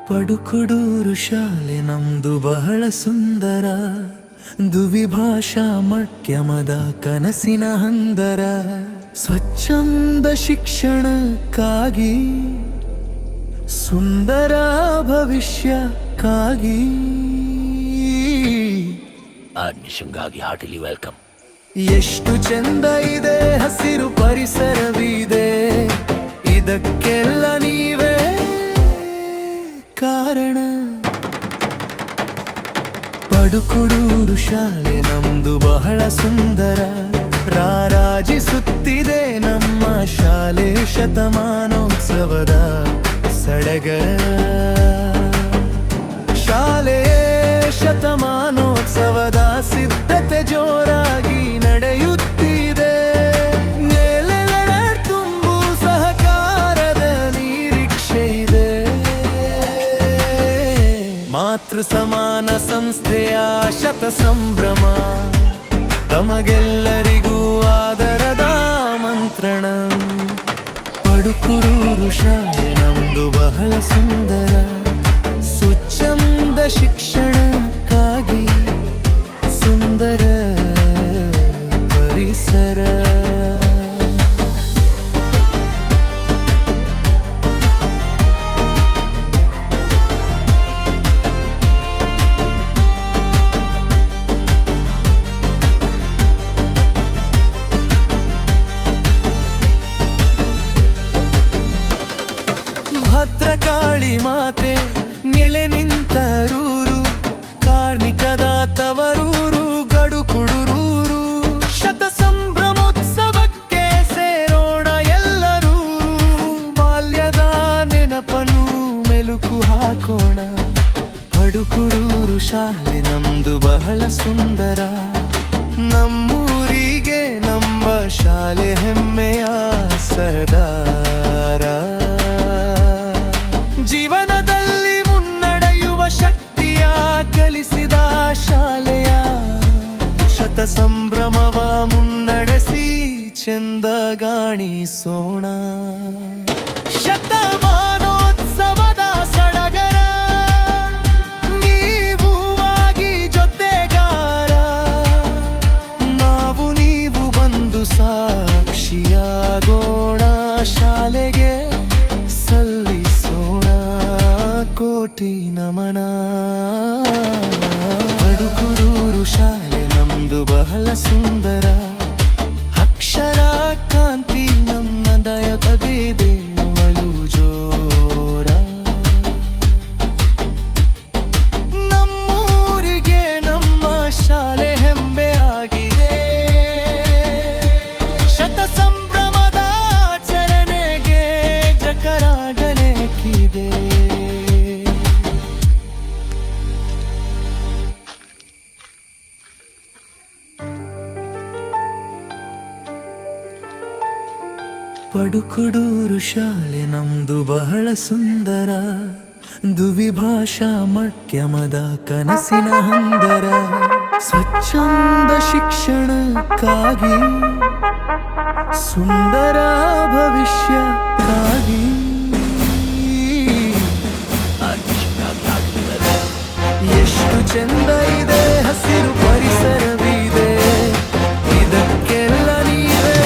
ಪಡುಕುಡೂರು ಶಾಲೆ ನಮ್ದು ಬಹಳ ಸುಂದರ, ದ್ವಿಭಾಷಾ ಮಧ್ಯಮದ ಕನಸಿನ ಹಂದರ. ಸ್ವಚ್ಛಂದ ಶಿಕ್ಷಣಕ್ಕಾಗಿ, ಸುಂದರ ಭವಿಷ್ಯಕ್ಕಾಗಿ. ಅಡ್ಮಿಷನ್ಗಾಗಿ ಹಾರ್ಟಿಲಿ ವೆಲ್ಕಮ್. ಎಷ್ಟು ಚೆಂದ ಇದೆ ಹಸಿರು ಪರಿಸರವಿದೆ, ಇದಕ್ಕೆಲ್ಲ ನೀವೇ ಕಾರಣ. ಪಡುಕುಡೂರು ಶಾಲೆ ನಮ್ದು ಬಹಳ ಸುಂದರ, ರಾರಾಜಿಸುತ್ತಿದೆ ನಮ್ಮ ಶಾಲೆ ಶತಮಾನೋತ್ಸವದ ಸಡಗರ. ಶಾಲೆ ಶತಮಾನೋತ್ಸವದ ಸಿದ್ಧತೆ ಜೋರಾಗಿ ನಡೆಯುತ್ತಿದೆ. ನೆಲೆಗಳ ತುಂಬು ಸಹಕಾರದ ನಿರೀಕ್ಷೆ ಇದೆ. ಮಾತೃ ಸಮಾನ ಸಂಸ್ಥೆಯ ಶತ ಸಂಭ್ರಮ, ತಮಗೆಲ್ಲರಿಗೂ ಆದರದ ಮಂತ್ರಣ. ಪಡುಕುಡೂರು ಶಾಲೆ ನಮ್ದು ಬಹಳ ಸುಂದರ, ಸ್ವಚ್ಛಂದ ಶಿಕ್ಷಣಕ್ಕಾಗಿ, ಸುಂದರ ಪರಿಸರ. ಭದ್ರಕಾಳಿ ಮಾತೆ ನೆಲೆ ನಿಂತರೂರು, ಕಾರ್ಮಿಕದ ತವರೂರು ಗಡುಕುಡೂರು. ಶತ ಸಂಭ್ರಮೋತ್ಸವಕ್ಕೆ ಸೇರೋಣ ಎಲ್ಲರೂ, ಬಾಲ್ಯದ ನೆನಪನು ಮೆಲುಕು ಹಾಕೋಣ. ಪಡುಕುಡೂರು ಶಾಲೆ ನಮ್ದು ಬಹಳ ಸುಂದರ, ನಮ್ಮೂರಿಗೆ ನಮ್ಮ ಶಾಲೆ ಹೆಮ್ಮೆಯ ಸರದಾರ. ಜೀವನದಲ್ಲಿ ಮುನ್ನಡೆಯುವ ಶಕ್ತಿಯ ಕಲಿಸಿದ ಶಾಲೆಯ ಶತ ಸಂಭ್ರಮವ ಮುನ್ನಡೆಸಿ ಚೆಂದಗಾಣಿಸೋಣ. ಶತಮಾನೋತ್ಸವದ ಸಡಗರ, ನೀವು ಆಗಿ ಜೊತೆಗಾರ, ನಾವು ನೀವು ಬಂದು ಸಾಕ್ಷಿಯಾಗೋಣ. ಶಾಲೆಗೆ ಸಲ್ಲಿಸೋಣ ಕೋಟಿ ನಮನ. ಪಡುಕುಡೂರು ಶಾಲೆ ನಮ್ದು ಬಹಳ ಸುಂದರ, ಅಕ್ಷರ ಕಾಂತಿ ನಮ್ಮ ದಯಕವಿದೆ ಮಳು ಜೋರ. ನಮ್ಮೂರಿಗೆ ನಮ್ಮ ಶಾಲೆ ಹೆಮ್ಮೆ ಆಗಿದೆ. ಶತ ಸಂಭ್ರಮದ ಆಚರಣೆಗೆ ಜಕರಾಗಲೇಕಿದೆ. ಪಡುಕುಡೂರು ಶಾಲೆ ನಮ್ದು ಬಹಳ ಸುಂದರ, ದ್ವಿಭಾಷಾ ಮಧ್ಯಮದ ಕನಸಿನ ಹಂದರ. ಸ್ವಚ್ಛಂದ ಶಿಕ್ಷಣಕ್ಕಾಗಿ, ಸುಂದರ ಭವಿಷ್ಯಕ್ಕಾಗಿ. ಎಷ್ಟು ಚೆಂದ ಇದೆ ಹಸಿರು ಪರಿಸರವಿದೆ, ಇದಕ್ಕೆಲ್ಲ ನೀವೇ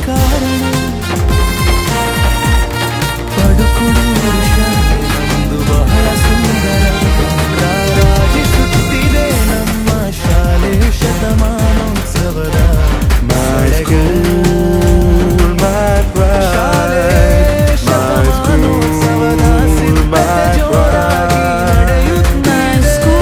ಕಾರಣ. ಪಡುಕುಡೂರು ಶಾಲೆ ನಮ್ದು ಬಹಳ ಸುಂದರ, ರಾರಾಜಿಸುತ್ತಿದೆ ನಮ್ಮ ಶಾಲೆ ಶತಮಾನೋತ್ಸವದ ಸಡಗರ. ಶಾಲೆ ಶತಮಾನೋತ್ಸವದ ಸಿದ್ಧತೆ ಜೋರಾಗಿ ನಡೆಯುತ್ತಿದೆ.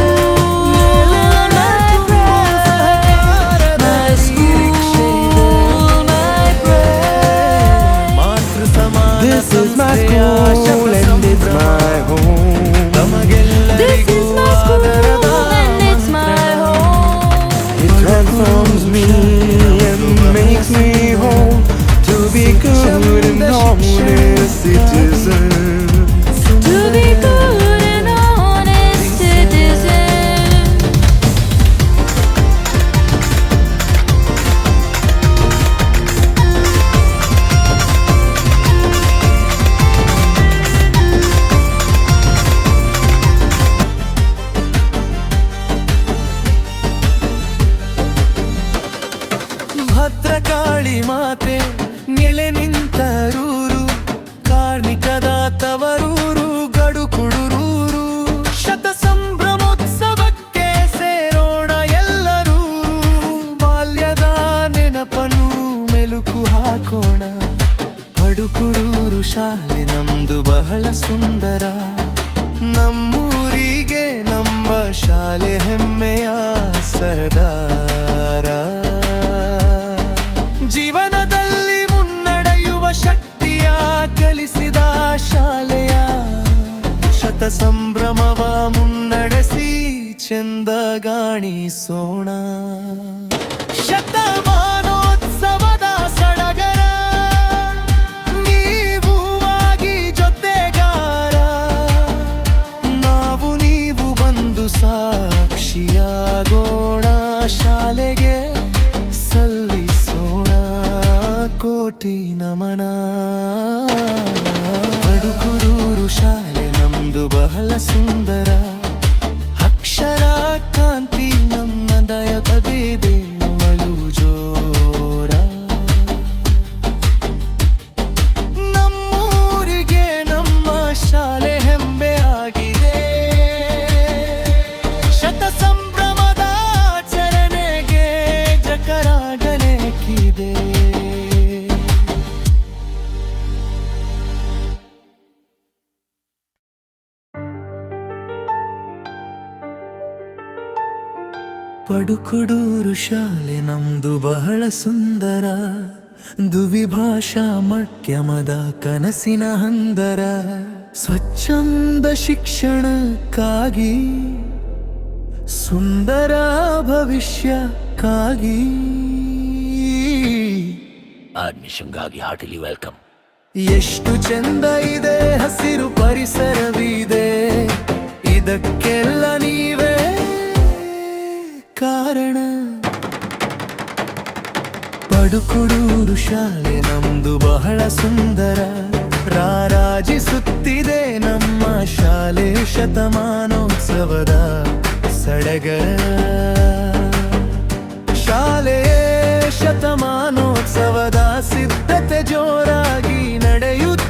ಗಾಳಿ ಮಾತೆ ನೆಲೆ ನಿಂತರೂರು, ಕಾರ್ಮಿಕದ ತವರೂರು ಗಡುಕುಡುರೂರು. ಶತ ಸಂಭ್ರಮೋತ್ಸವಕ್ಕೆ ಸೇರೋಣ ಎಲ್ಲರೂ, ಬಾಲ್ಯದ ನೆನಪನ್ನು ಮೆಲುಕು ಹಾಕೋಣ. ಪಡುಕುಡೂರು ಶಾಲೆ ನಮ್ದು ಬಹಳ ಸುಂದರ, ನಮ್ಮೂರಿಗೆ ನಮ್ಮ ಶಾಲೆ ಹೆಮ್ಮೆಯ ಸರದಾರ. ಜೀವನದಲ್ಲಿ ಮುನ್ನಡೆಯುವ ಶಕ್ತಿಯ ಕಲಿಸಿದ ಶಾಲೆಯ, ಶತ ಸಂಭ್ರಮವ ಮುನ್ನಡೆಸಿ ಚೆಂದಗಾಣಿಸೋಣ. ಶತಮಾನೋತ್ಸವದ ಸಡಗರ ನೀವು ಆಗಿ ಜೊತೆಗಾರ, ನಾವು ನೀವು ಬಂದು ಸಾಕ್ಷಿಯಾಗೋಣ. ಶಾಲೆಗೆ ಸಲ್ಲಿಸೋಣ ಕೋಟಿ ನಮನ. ಪಡುಕುಡೂರು ಶಾಲೆ ನಮ್ದು ಬಹಳ ಸುಂದರ, ಅಕ್ಷರ ಕಾಂತಿ ನಮ್ಮ ದಯಕವಿದೆ ಅವಳು ಜೋರ. ನಮ್ಮೂರಿಗೆ ನಮ್ಮ ಶಾಲೆ ಹೆಮ್ಮೆ ಆಗಿದೆ, ಶತ ಸಂಭ್ರಮದ ಆಚರಣೆಗೆ ಜಕರಾಗಲೇಕಿದೆ. ಪಡುಕುಡೂರು ಶಾಲೆ ನಮ್ದು ಬಹಳ ಸುಂದರ, ದ್ವಿಭಾಷಾ ಮಧ್ಯಮದ ಕನಸಿನ ಹಂದರ. ಸ್ವಚ್ಛಂದ ಶಿಕ್ಷಣಕ್ಕಾಗಿ, ಸುಂದರ ಭವಿಷ್ಯಕ್ಕಾಗಿ, ಅಡ್ಮಿಷನ್ಗಾಗಿ ಹಾರ್ಟಿಲಿ ವೆಲ್ಕಮ್. ಎಷ್ಟು ಚೆಂದ ಇದೆ ಹಸಿರು ಪರಿಸರವಿದೆ, ಇದಕ್ಕೆಲ್ಲ ನೀವೇ ಕಾರಣ. ಪಡುಕುಡೂರು ಶಾಲೆ ನಮ್ದು ಬಹಳ ಸುಂದರ, ರಾರಾಜಿಸುತ್ತಿದೆ ನಮ್ಮ ಶಾಲೆ ಶತಮಾನೋತ್ಸವದ ಸಡಗರ. ಶಾಲೆಯೇ ಶತಮಾನೋತ್ಸವದ ಸಿದ್ಧತೆ ಜೋರಾಗಿ ನಡೆಯುತ್ತಿದೆ.